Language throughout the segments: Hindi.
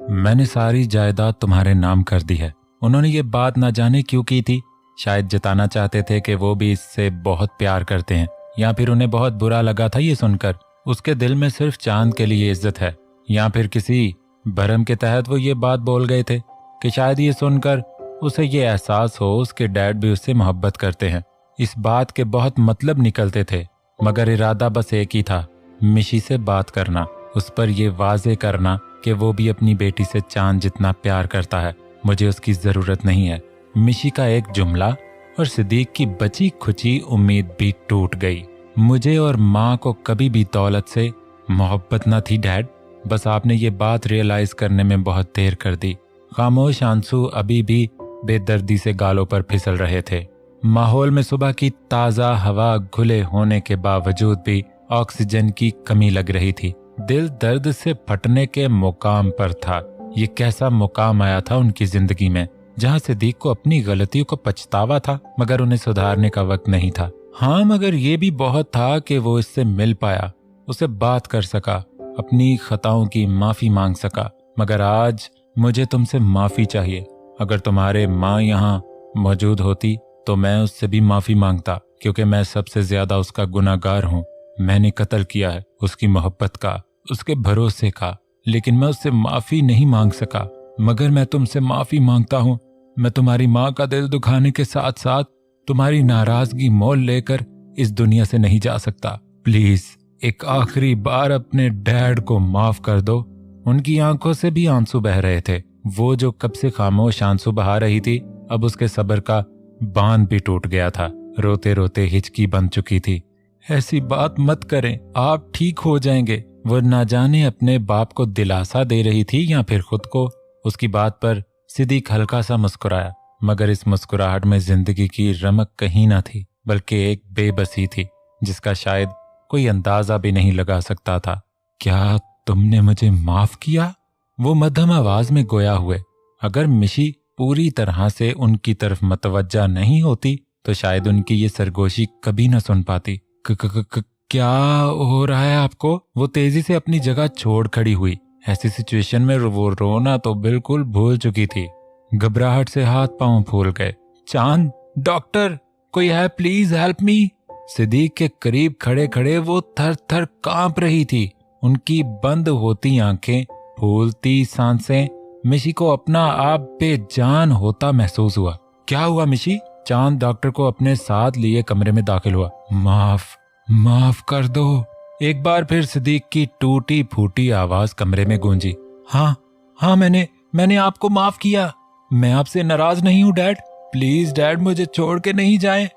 मैंने सारी जायदाद तुम्हारे नाम कर दी है। उन्होंने ये बात ना जाने क्यों की थी। शायद जताना चाहते थे कि वो भी इससे बहुत प्यार करते हैं, या फिर उन्हें बहुत बुरा लगा था ये सुनकर उसके दिल में सिर्फ चांद के लिए इज्जत है, या फिर किसी भरम के तहत वो ये बात बोल गए थे कि शायद ये सुनकर उसे ये एहसास हो उसके डैड भी उससे मोहब्बत करते हैं। इस बात के बहुत मतलब निकलते थे, मगर इरादा बस एक ही था, मिशी से बात करना, उस पर ये वाजे करना कि वो भी अपनी बेटी से चांद जितना प्यार करता है। मुझे उसकी जरूरत नहीं है। मिशी का एक जुमला और सिद्दीक की बची खुची उम्मीद भी टूट गई। मुझे और माँ को कभी भी दौलत से मोहब्बत न थी डैड, बस आपने ये बात रियलाइज करने में बहुत देर कर दी। खामोश आंसू अभी भी बेदर्दी से गालों पर फिसल रहे थे। माहौल में सुबह की ताज़ा हवा घुले होने के बावजूद भी ऑक्सीजन की कमी लग रही थी। दिल दर्द से फटने के मुकाम पर था। ये कैसा मुकाम आया था उनकी जिंदगी में जहां सिद्दीक को अपनी गलतियों को पछतावा था, मगर उन्हें सुधारने का वक्त नहीं था। हाँ, मगर ये भी बहुत था कि वो इससे मिल पाया, उसे बात कर सका, अपनी खताओं की माफी मांग सका। मगर आज मुझे तुमसे माफी चाहिए। अगर तुम्हारे माँ यहाँ मौजूद होती तो मैं उससे भी माफी मांगता, क्योंकि मैं सबसे ज्यादा उसका गुनाहगार हूँ। मैंने कत्ल किया है उसकी मोहब्बत का, उसके भरोसे का, लेकिन मैं उससे माफी नहीं मांग सका। मगर मैं तुमसे माफी मांगता हूँ। मैं तुम्हारी माँ का दिल दुखाने के साथ साथ तुम्हारी नाराजगी मोल लेकर इस दुनिया से नहीं जा सकता। प्लीज एक आखिरी बार अपने डैड को माफ कर दो। उनकी आंखों से भी आंसू बह रहे थे। वो जो कब से खामोश आंसू बहा रही थी, अब उसके सब्र का बांध भी टूट गया था। रोते रोते हिचकी बन चुकी थी। ऐसी बात मत करें, आप ठीक हो जाएंगे। वो ना जाने अपने बाप को दिलासा दे रही थी या फिर खुद को। उसकी बात पर सिद्दीक हल्का सा मुस्कुराया, मगर इस मुस्कुराहट में जिंदगी की रमक कहीं ना थी, बल्कि एक बेबसी थी जिसका शायद कोई अंदाजा भी नहीं लगा सकता था। क्या तुमने मुझे माफ किया? वो मध्यम आवाज में गोया हुए। अगर मिशी पूरी तरह से उनकी तरफ मतवज्जा नहीं होती तो शायद उनकी ये सरगोशी कभी न सुन पाती। क्या हो रहा है आपको? वो तेजी से अपनी जगह छोड़ खड़ी हुई। ऐसी सिचुएशन में वो रोना तो बिल्कुल भूल चुकी थी। घबराहट से हाथ पांव फूल गए। चांद, डॉक्टर, कोई है? Please help me. सिद्दीक के करीब खड़े खड़े वो थर थर कांप रही थी। उनकी बंद होती आंखें, फूलती सांसें, मिशी को अपना आप बेजान होता महसूस हुआ। क्या हुआ मिशी? चांद डॉक्टर को अपने साथ लिए कमरे में दाखिल हुआ। माफ कर दो। एक बार फिर सिद्दीक की टूटी फूटी आवाज कमरे में गूंजी। हाँ, मैंने आपको माफ किया। मैं आपसे नाराज नहीं हूँ डैड। प्लीज डैड, मुझे छोड़ के नहीं जाएं।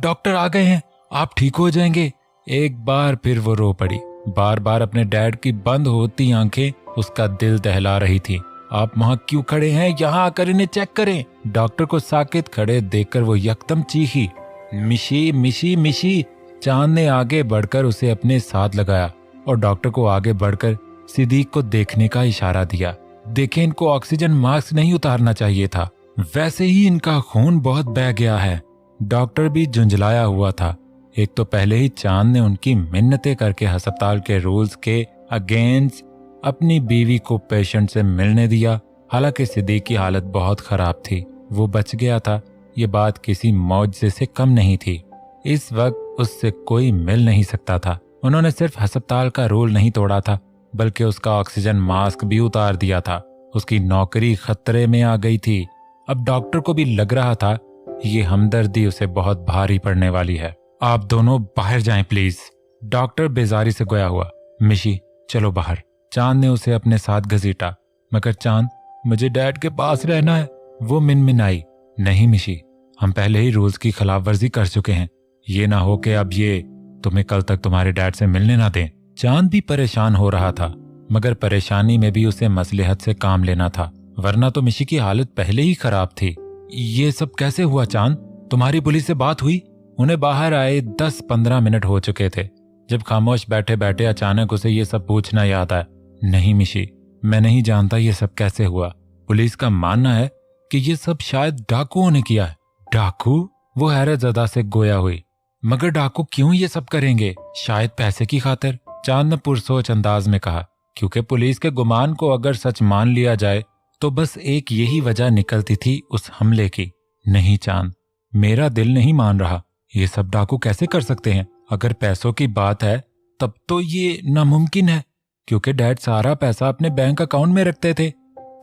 डॉक्टर आ गए हैं, आप ठीक हो जाएंगे। एक बार फिर वो रो पड़ी। बार बार अपने डैड की बंद होती आंखें उसका दिल दहला रही थी। आप वहां क्यों खड़े हैं? यहाँ आकर इन्हें चेक करें। डॉक्टर को साकित खड़े देखकर वो यकदम चीखी, मिशी मिशी मिशी। चांद ने आगे बढ़कर उसे अपने साथ लगाया और डॉक्टर को आगे बढ़कर सिद्दीक को देखने का इशारा दिया। देखें, इनको ऑक्सीजन मास्क नहीं उतारना चाहिए था, वैसे ही इनका खून बहुत बह गया है। डॉक्टर भी झुंझलाया हुआ था। एक तो पहले ही चांद ने उनकी मिन्नतें करके अस्पताल के रूल्स के अगेंस्ट अपनी बीवी को पेशेंट से मिलने दिया। हालांकि सिद्दीक की हालत बहुत खराब थी, वो बच गया था, ये बात किसी मौजज़े से कम नहीं थी। इस वक्त उससे कोई मिल नहीं सकता था। उन्होंने सिर्फ अस्पताल का रूल नहीं तोड़ा था, बल्कि उसका ऑक्सीजन मास्क भी उतार दिया था। उसकी नौकरी खतरे में आ गई थी। अब डॉक्टर को भी लग रहा था ये हमदर्दी उसे बहुत भारी पड़ने वाली है। आप दोनों बाहर जाएं प्लीज। डॉक्टर बेजारी से गोया हुआ। मिशी, चलो बाहर। चांद ने उसे अपने साथ घसीटा। मगर चांद, मुझे डैड के पास रहना है। वो मिनमिनाई। नहीं मिशी, हम पहले ही रूल्स की खिलाफवर्जी कर चुके हैं। ये ना हो कि अब ये तुम्हें कल तक तुम्हारे डैड से मिलने ना दें। चांद भी परेशान हो रहा था, मगर परेशानी में भी उसे मसलहत से काम लेना था, वरना तो मिशी की हालत पहले ही खराब थी। ये सब कैसे हुआ चांद? तुम्हारी पुलिस से बात हुई? उन्हें बाहर आए 10-15 मिनट हो चुके थे जब खामोश बैठे बैठे अचानक उसे ये सब पूछना याद आया। नहीं मिशी, मैं नहीं जानता ये सब कैसे हुआ। पुलिस का मानना है कि ये सब शायद डाकुओं ने किया है। डाकू? वो हैरत ज़दा से गोया हुई। मगर डाकू क्यों ये सब करेंगे? शायद पैसे की खातिर, चांद ने पुरसोच अंदाज में कहा। क्योंकि पुलिस के गुमान को अगर सच मान लिया जाए तो बस एक यही वजह निकलती थी उस हमले की। नहीं चांद, मेरा दिल नहीं मान रहा। ये सब डाकू कैसे कर सकते हैं? अगर पैसों की बात है तब तो ये नामुमकिन है, क्योंकि डैड सारा पैसा अपने बैंक अकाउंट में रखते थे।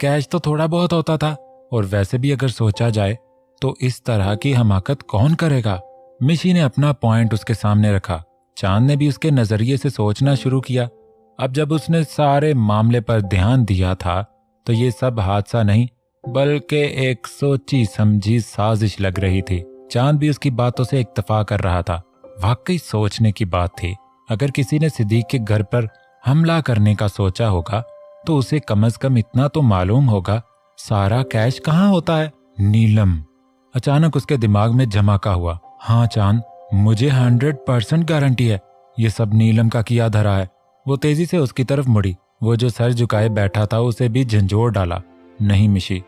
कैश तो थोड़ा बहुत होता था, और वैसे भी अगर सोचा जाए तो इस तरह की हमाकत कौन करेगा? मिशी ने अपना पॉइंट उसके सामने रखा। चांद ने भी उसके नजरिए से सोचना शुरू किया। अब जब उसने सारे मामले पर ध्यान दिया था तो ये सब हादसा नहीं बल्कि एक सोची समझी साजिश लग रही थी। चांद भी उसकी बातों से इत्तफा कर रहा था। वाकई सोचने की बात थी। अगर किसी ने सिद्दीक के घर पर हमला करने का सोचा होगा तो उसे कम से कम इतना तो मालूम होगा सारा कैश कहाँ होता है। नीलम। अचानक उसके दिमाग में झमाका हुआ। हाँ चांद, मुझे 100% गारंटी है ये सब नीलम का किया धरा है। वो तेजी से उसकी तरफ मुड़ी। वो जो सर झुकाए बैठा था उसे भी झंझोर डाला। नहीं मिशी,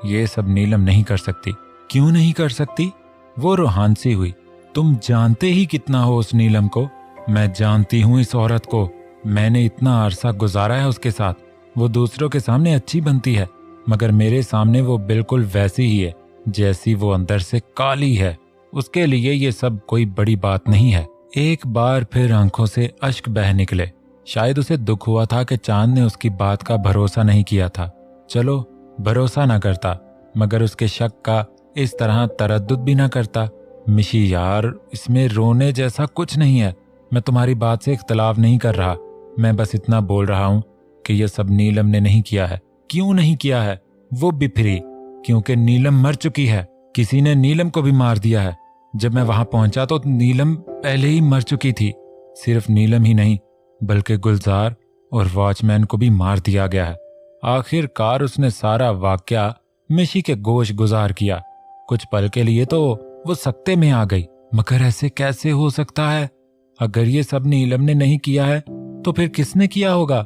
ये सब नीलम नहीं कर सकती। क्यों नहीं कर सकती? वो रूहान सी हुई। तुम जानते ही कितना हो उस नीलम को। मैं जानती हूँ इस औरत को। मैंने इतना अरसा गुजारा है उसके साथ। वो दूसरों के सामने अच्छी बनती है, मगर मेरे सामने वो बिल्कुल वैसी ही है जैसी वो अंदर से काली है। उसके लिए ये सब कोई बड़ी बात नहीं है। एक बार फिर आंखों से अश्क बह निकले। शायद उसे दुख हुआ था कि चांद ने उसकी बात का भरोसा नहीं किया था। चलो, भरोसा ना करता, मगर उसके शक का इस तरह तरद्दुद भी ना करता। मिशी यार, इसमें रोने जैसा कुछ नहीं है। मैं तुम्हारी बात से इख्तलाफ नहीं कर रहा। मैं बस इतना बोल रहा हूं कि यह सब नीलम ने नहीं किया है। क्यों नहीं किया है? वो भी फ्री, क्योंकि नीलम मर चुकी है। किसी ने नीलम को भी मार दिया है। जब मैं वहां पहुंचा तो नीलम पहले ही मर चुकी थी। सिर्फ नीलम ही नहीं बल्कि गुलजार और वॉचमैन को भी मार दिया गया है। आखिरकार उसने सारा वाकया मिशी के गोश गुजार किया। कुछ पल के लिए तो वो सकते में आ गई, मगर ऐसे कैसे हो सकता है? अगर ये सब नीलम ने नहीं किया है तो फिर किसने किया होगा?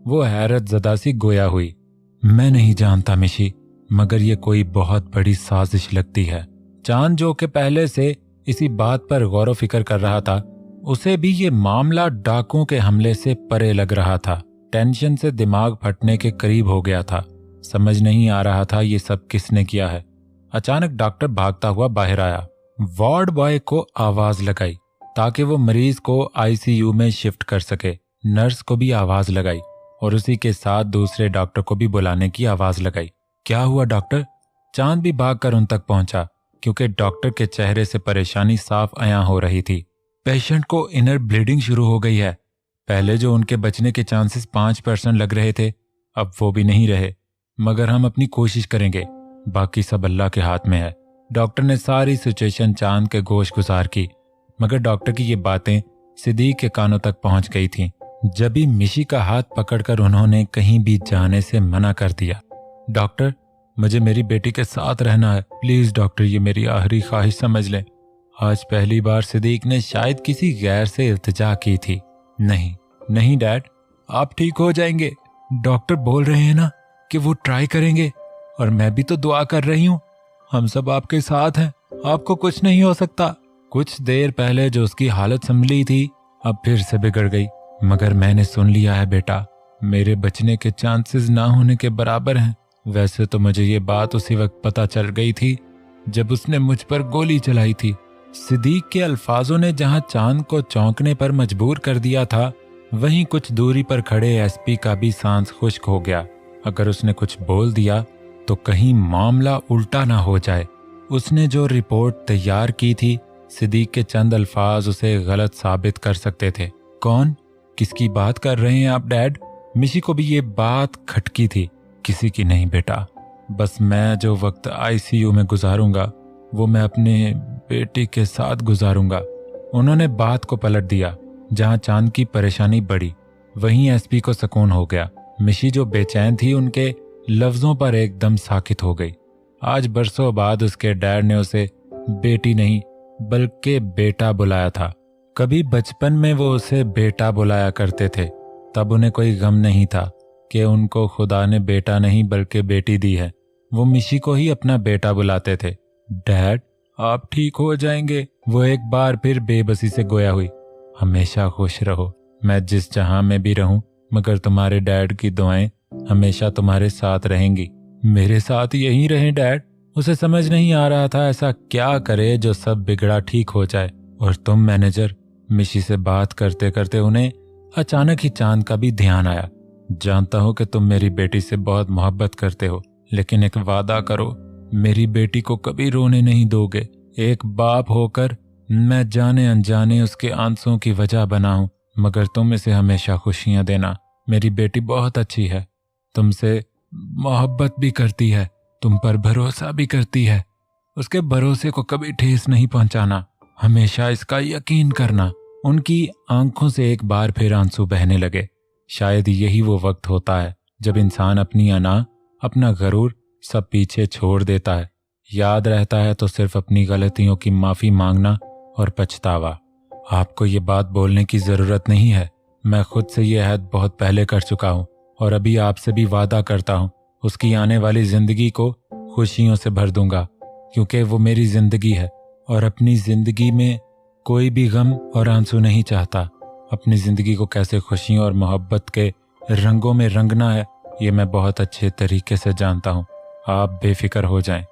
वो हैरत ज़दा सी गोया हुई। मैं नहीं जानता मिशी, मगर ये कोई बहुत बड़ी साजिश लगती है। चांद, जो कि पहले से इसी बात पर गौर फिक्र कर रहा था, उसे भी ये मामला डाकुओं के हमले से परे लग रहा था। टेंशन से दिमाग फटने के करीब हो गया था। समझ नहीं आ रहा था ये सब किसने किया है। अचानक डॉक्टर भागता हुआ बाहर आया। वार्ड बॉय को आवाज लगाई ताकि वो मरीज को आईसीयू में शिफ्ट कर सके। नर्स को भी आवाज लगाई और उसी के साथ दूसरे डॉक्टर को भी बुलाने की आवाज लगाई। क्या हुआ डॉक्टर? चांद भी भागकर उन तक पहुंचा, क्योंकि डॉक्टर के चेहरे से परेशानी साफ अयां हो रही थी। पेशेंट को इनर ब्लीडिंग शुरू हो गई है। पहले जो उनके बचने के चांसेस 5% लग रहे थे, अब वो भी नहीं रहे, मगर हम अपनी कोशिश करेंगे। बाकी सब अल्लाह के हाथ में है। डॉक्टर ने सारी सिचुएशन चांद के गोश गुजार की, मगर डॉक्टर की ये बातें सिद्दीक के कानों तक पहुंच गई थीं। जब भी मिशी का हाथ पकड़कर उन्होंने कहीं भी जाने से मना कर दिया। डॉक्टर, मुझे मेरी बेटी के साथ रहना है। प्लीज डॉक्टर, ये मेरी आखिरी ख्वाहिश समझ लें। आज पहली बार सिद्दीक ने शायद किसी गैर से इल्तिजा की थी। नहीं नहीं डैड, आप ठीक हो जाएंगे। डॉक्टर बोल रहे हैं ना कि वो ट्राई करेंगे, और मैं भी तो दुआ कर रही हूँ। हम सब आपके साथ हैं, आपको कुछ नहीं हो सकता। कुछ देर पहले जो उसकी हालत संभली थी, अब फिर से बिगड़ गई। मगर मैंने सुन लिया है बेटा, मेरे बचने के चांसेस ना होने के बराबर हैं। वैसे तो मुझे ये बात उसी वक्त पता चल गई थी जब उसने मुझ पर गोली चलाई थी। सिद्दीक के अल्फाजों ने जहां चांद को चौंकने पर मजबूर कर दिया था, वहीं कुछ दूरी पर खड़े एसपी का भी सांस खुश्क हो गया। अगर उसने कुछ बोल दिया तो कहीं मामला उल्टा ना हो जाए। उसने जो रिपोर्ट तैयार की थी, सिद्दीक के चंद अल्फाज उसे गलत साबित कर सकते थे। कौन? किसकी बात कर रहे हैं आप डैड? मिशी को भी ये बात खटकी थी। किसी की नहीं बेटा, बस मैं जो वक्त आईसीयू में गुजारूंगा वो मैं अपने बेटी के साथ गुजारूंगा। उन्होंने बात को पलट दिया। जहां चांद की परेशानी बढ़ी, वहीं एसपी को सुकून हो गया। मिशी जो बेचैन थी, उनके लफ्जों पर एकदम साकित हो गई। आज बरसों बाद उसके डैड ने उसे बेटी नहीं बल्कि बेटा बुलाया था। कभी बचपन में वो उसे बेटा बुलाया करते थे, तब उन्हें कोई गम नहीं था कि उनको खुदा ने बेटा नहीं बल्कि बेटी दी है। वो मिशी को ही अपना बेटा बुलाते थे। डैड, आप ठीक हो जाएंगे। वो एक बार फिर बेबसी से गोया हुई। हमेशा खुश रहो। मैं जिस जहां में भी रहूं, मगर तुम्हारे डैड की दुआएं हमेशा तुम्हारे साथ रहेंगी। मेरे साथ यहीं रहें डैड। उसे समझ नहीं आ रहा था ऐसा क्या करे जो सब बिगड़ा ठीक हो जाए। और तुम मैनेजर, मिशी से बात करते करते उन्हें अचानक ही चांद का भी ध्यान आया। जानता हूं कि तुम मेरी बेटी से बहुत मोहब्बत करते हो, लेकिन एक वादा करो, मेरी बेटी को कभी रोने नहीं दोगे। एक बाप होकर मैं जाने अनजाने उसके आंसुओं की वजह बना हूं, मगर तुम इसे हमेशा खुशियां देना। मेरी बेटी बहुत अच्छी है, तुमसे मोहब्बत भी करती है, तुम पर भरोसा भी करती है। उसके भरोसे को कभी ठेस नहीं पहुंचाना, हमेशा इसका यकीन करना। उनकी आंखों से एक बार फिर आंसू बहने लगे। शायद यही वो वक्त होता है जब इंसान अपनी अना, अपना गरूर सब पीछे छोड़ देता है। याद रहता है तो सिर्फ अपनी गलतियों की माफी मांगना और पछतावा। आपको ये बात बोलने की जरूरत नहीं है, मैं खुद से ये अहद बहुत पहले कर चुका हूँ और अभी आपसे भी वादा करता हूँ उसकी आने वाली जिंदगी को खुशियों से भर दूंगा, क्योंकि वो मेरी जिंदगी है और अपनी जिंदगी में कोई भी गम और आंसू नहीं चाहता। अपनी जिंदगी को कैसे खुशियों और मोहब्बत के रंगों में रंगना है ये मैं बहुत अच्छे तरीके से जानता हूँ। आप बेफिक्र हो जाएं।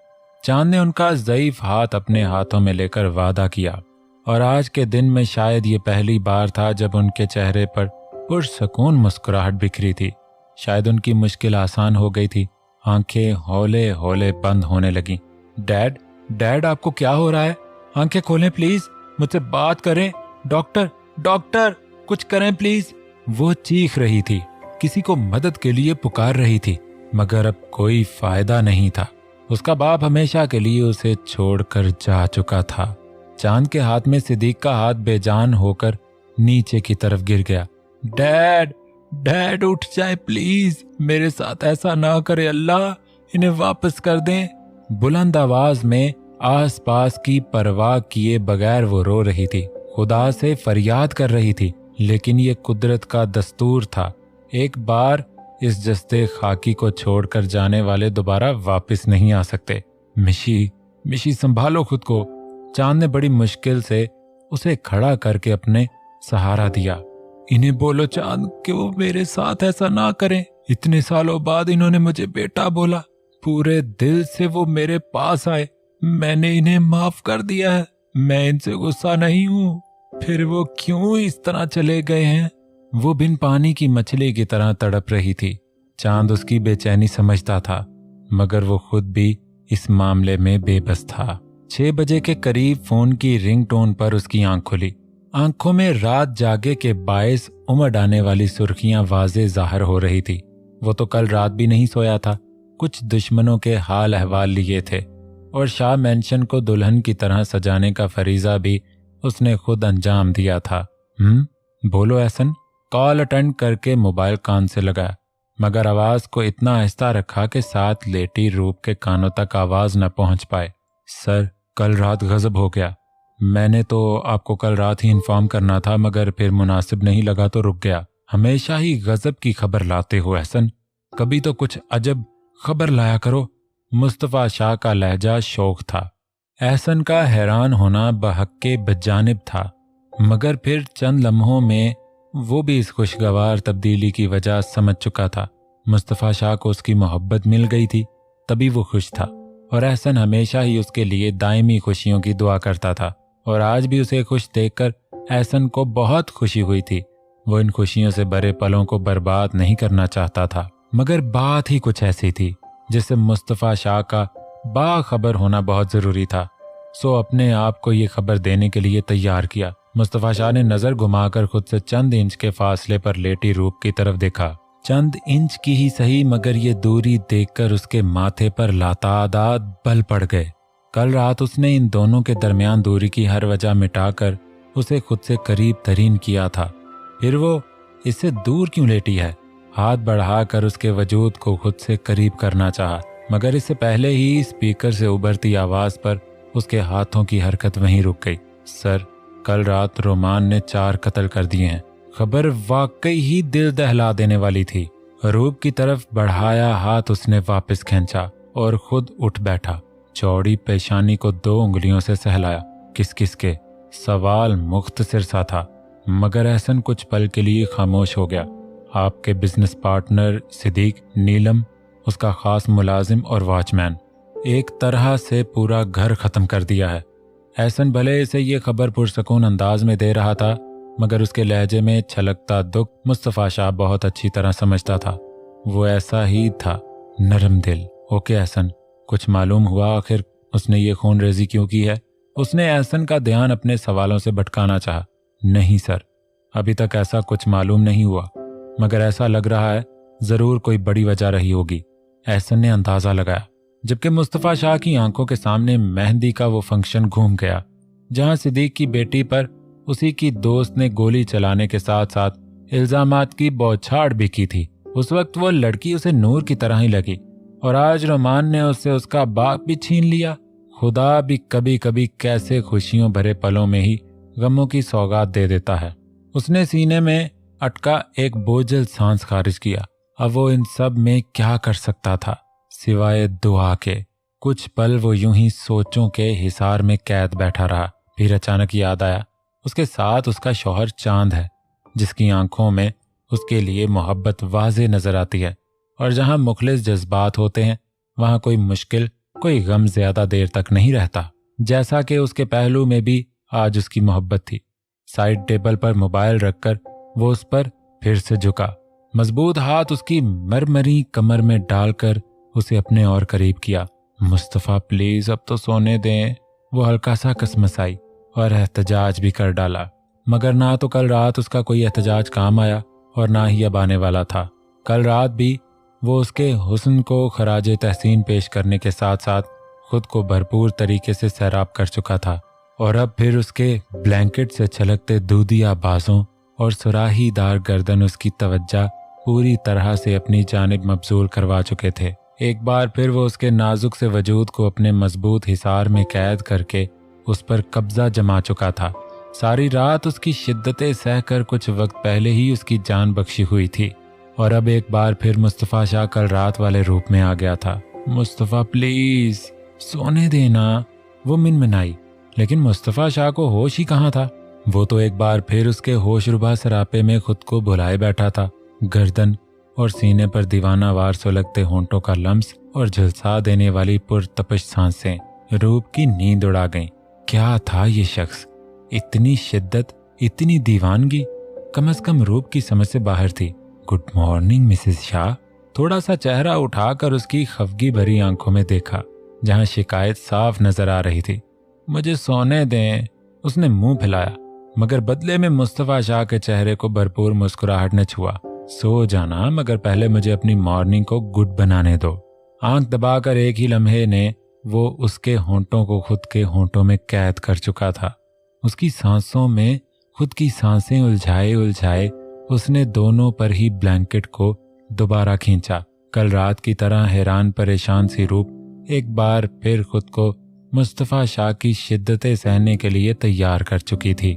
चांद ने उनका ज़ईफ हाथ अपने हाथों में लेकर वादा किया और आज के दिन में शायद ये पहली बार था जब उनके चेहरे पर पुरसकून मुस्कुराहट बिखरी थी। शायद उनकी मुश्किल आसान हो गई थी। आंखें हौले हौले बंद होने लगीं। डैड, डैड आपको क्या हो रहा है? आंखें खोलें प्लीज, मुझसे बात करें। डॉक्टर, डॉक्टर कुछ करें प्लीज। वो चीख रही थी, किसी को मदद के लिए पुकार रही थी, मगर अब कोई फायदा नहीं था। उसका बाप हमेशा के लिए उसे छोड़कर जा चुका था। चांद के हाथ में सिद्दीक का हाथ बेजान होकर नीचे की तरफ गिर गया। डैड, डैड उठ जाए प्लीज, मेरे साथ ऐसा ना करे अल्लाह, इन्हें वापस कर दें। बुलंद आवाज में आसपास की परवाह किए बगैर वो रो रही थी, खुदा से फरियाद कर रही थी। लेकिन ये कुदरत का दस्तूर था, एक बार इस जस्ते खाकी को छोड़कर जाने वाले दोबारा वापस नहीं आ सकते। मिशी, मिशी संभालो खुद को। चांद ने बड़ी मुश्किल से उसे खड़ा करके अपने सहारा दिया। इन्हें बोलो चांद कि वो मेरे साथ ऐसा ना करें। इतने सालों बाद इन्होंने मुझे बेटा बोला, पूरे दिल से वो मेरे पास आए, मैंने इन्हें माफ कर दिया है, मैं इनसे गुस्सा नहीं हूँ। फिर वो क्यों इस तरह चले गए हैं? वो बिन पानी की मछली की तरह तड़प रही थी। चांद उसकी बेचैनी समझता था, मगर वो खुद भी इस मामले में बेबस था। 6 बजे के करीब फोन की रिंगटोन पर उसकी आंख खुली। आंखों में रात जागे के बायस उमड़ आने वाली सुर्खियां वाज़े जाहिर हो रही थी। वो तो कल रात भी नहीं सोया था, कुछ दुश्मनों के हाल अहवाल लिए थे और शाह मेंशन को दुल्हन की तरह सजाने का फरीजा भी उसने खुद अंजाम दिया था। बोलो एहसन। कॉल अटेंड करके मोबाइल कान से लगाया, मगर आवाज को इतना आहिस्ता रखा कि साथ लेटी रूप के कानों तक आवाज न पहुंच पाए। सर, कल रात गजब हो गया। मैंने तो आपको कल रात ही इन्फॉर्म करना था, मगर फिर मुनासिब नहीं लगा तो रुक गया। हमेशा ही गजब की खबर लाते हो एहसन, कभी तो कुछ अजब खबर लाया करो। मुस्तफा शाह का लहजा शौक था। एहसन का हैरान होना बहक्के बजानिब था, मगर फिर चंद लम्हों में वो भी इस खुशगवार तब्दीली की वजह समझ चुका था। मुस्तफा शाह को उसकी मोहब्बत मिल गई थी, तभी वो खुश था, और एहसन हमेशा ही उसके लिए दायमी खुशियों की दुआ करता था। और आज भी उसे खुश देखकर एहसन को बहुत खुशी हुई थी। वो इन खुशियों से भरे पलों को बर्बाद नहीं करना चाहता था, मगर बात ही कुछ ऐसी थी जिससे मुस्तफा शाह का बाखबर होना बहुत जरूरी था। सो अपने आप को ये खबर देने के लिए तैयार किया। मुस्तफा शाह ने नजर घुमाकर खुद से चंद इंच के फासले पर लेटी रूप की तरफ देखा। चंद इंच की ही सही, मगर ये दूरी देखकर उसके माथे पर लातादाद बल पड़ गए। कल रात उसने इन दोनों के दरमियान दूरी की हर वजह मिटाकर उसे खुद से करीब तरीन किया था। फिर वो इससे दूर क्यों लेटी है? हाथ बढ़ाकर उसके वजूद को खुद से करीब करना चाहा, मगर इससे पहले ही स्पीकर से उभरती आवाज पर उसके हाथों की हरकत वहीं रुक गई। सर, कल रात रोमान ने 4 कत्ल कर दिए हैं। खबर वाकई ही दिल दहला देने वाली थी। रूप की तरफ बढ़ाया हाथ उसने वापस खींचा और खुद उठ बैठा। चौड़ी पेशानी को 2 उंगलियों से सहलाया। किस किस के? सवाल मुख्तसर सा था, मगर एहसन कुछ पल के लिए खामोश हो गया। आपके बिजनेस पार्टनर सिद्दीक, नीलम, उसका खास मुलाजिम और वॉचमैन, एक तरह से पूरा घर खत्म कर दिया है। एहसन भले इसे ये खबर पुरसकून अंदाज में दे रहा था, मगर उसके लहजे में छलकता दुख मुस्तफ़ा शाह बहुत अच्छी तरह समझता था। वो ऐसा ही था, नरम दिल। ओके एहसन, कुछ मालूम हुआ आखिर उसने ये खून रेजी क्यों की है? उसने एहसन का ध्यान अपने सवालों से भटकाना चाहा। नहीं सर, अभी तक ऐसा कुछ मालूम नहीं हुआ, मगर ऐसा लग रहा है जरूर कोई बड़ी वजह रही होगी, एहसन ने अंदाजा लगाया। जबकि मुस्तफ़ा शाह की आंखों के सामने मेहंदी का वो फंक्शन घूम गया जहां सिद्दीक की बेटी पर उसी की दोस्त ने गोली चलाने के साथ साथ इल्जामात की बौछार भी की थी। उस वक्त वो लड़की उसे नूर की तरह ही लगी और आज रोमान ने उससे उसका बाप भी छीन लिया। खुदा भी कभी कभी कैसे खुशियों भरे पलों में ही गमों की सौगात दे देता है। उसने सीने में अटका एक बोझल सांस खारिज किया। अब वो इन सब में क्या कर सकता था सिवाय दुआ के। कुछ पल वो यूं ही सोचों के हिसार में कैद बैठा रहा। फिर अचानक याद आया उसके साथ उसका शौहर चांद है, जिसकी आंखों में उसके लिए मोहब्बत वाज़े नजर आती है। और जहां मुखलिस जज्बात होते हैं वहां कोई मुश्किल, कोई गम ज्यादा देर तक नहीं रहता। जैसा कि उसके पहलू में भी आज उसकी मोहब्बत थी। साइड टेबल पर मोबाइल रखकर वो उस पर फिर से झुका, मजबूत हाथ उसकी मरमरी कमर में डालकर उसे अपने और करीब किया। मुस्तफ़ा प्लीज अब तो सोने दें। वो हल्का सा कसमसाई और एहतजाज भी कर डाला, मगर ना तो कल रात उसका कोई एहतजाज काम आया और ना ही अब आने वाला था। कल रात भी वो उसके हुस्न को खराजे तहसीन पेश करने के साथ साथ खुद को भरपूर तरीके से सैराब कर चुका था, और अब फिर उसके ब्लैंकेट से छलकते दूधिया बाजों और सुराहीदार गर्दन उसकी तवज्जो पूरी तरह से अपनी जानिब मबजूल करवा चुके थे। एक बार फिर वो उसके नाजुक से वजूद को अपने मजबूत हिसार में कैद करके उस पर कब्जा जमा चुका था। सारी रात उसकी शिद्दतें सहकर कुछ वक्त पहले ही उसकी जान बख्शी हुई थी, और अब एक बार फिर मुस्तफ़ा शाह कल रात वाले रूप में आ गया था। मुस्तफ़ा प्लीज सोने देना, वो मिनमिनाई, लेकिन मुस्तफ़ा शाह को होश ही कहाँ था। वो तो एक बार फिर उसके होशरुबा सरापे में खुद को भुलाए बैठा था। गर्दन और सीने पर दीवानावार सुलगते होंठों का लम्स और झुलसा देने वाली पुरतपश सांसें रूप की नींद उड़ा गईं। क्या था ये शख्स? इतनी शिद्दत, इतनी दीवानगी, कम से कम रूप की समझ से बाहर थी। Good morning Mrs Shah. थोड़ा सा चेहरा उठाकर उसकी खफगी भरी आंखों में देखा, जहां शिकायत साफ नजर आ रही थी। मुझे सोने दें, उसने मुंह फैलाया, मगर बदले में मुस्तफ़ा शाह के चेहरे को भरपूर मुस्कुराहट ने छुआ। सो जाना, मगर पहले मुझे अपनी मॉर्निंग को गुड बनाने दो। आंख दबाकर एक ही लम्हे ने वो उसके होंठों को खुद के होंठों में कैद कर चुका था। उसकी सांसों में खुद की सांसें उलझाए उलझाए उसने दोनों पर ही ब्लैंकेट को दोबारा खींचा। कल रात की तरह हैरान परेशान सी रूप एक बार फिर खुद को मुस्तफ़ा शाह की शिद्दतें सहने के लिए तैयार कर चुकी थी।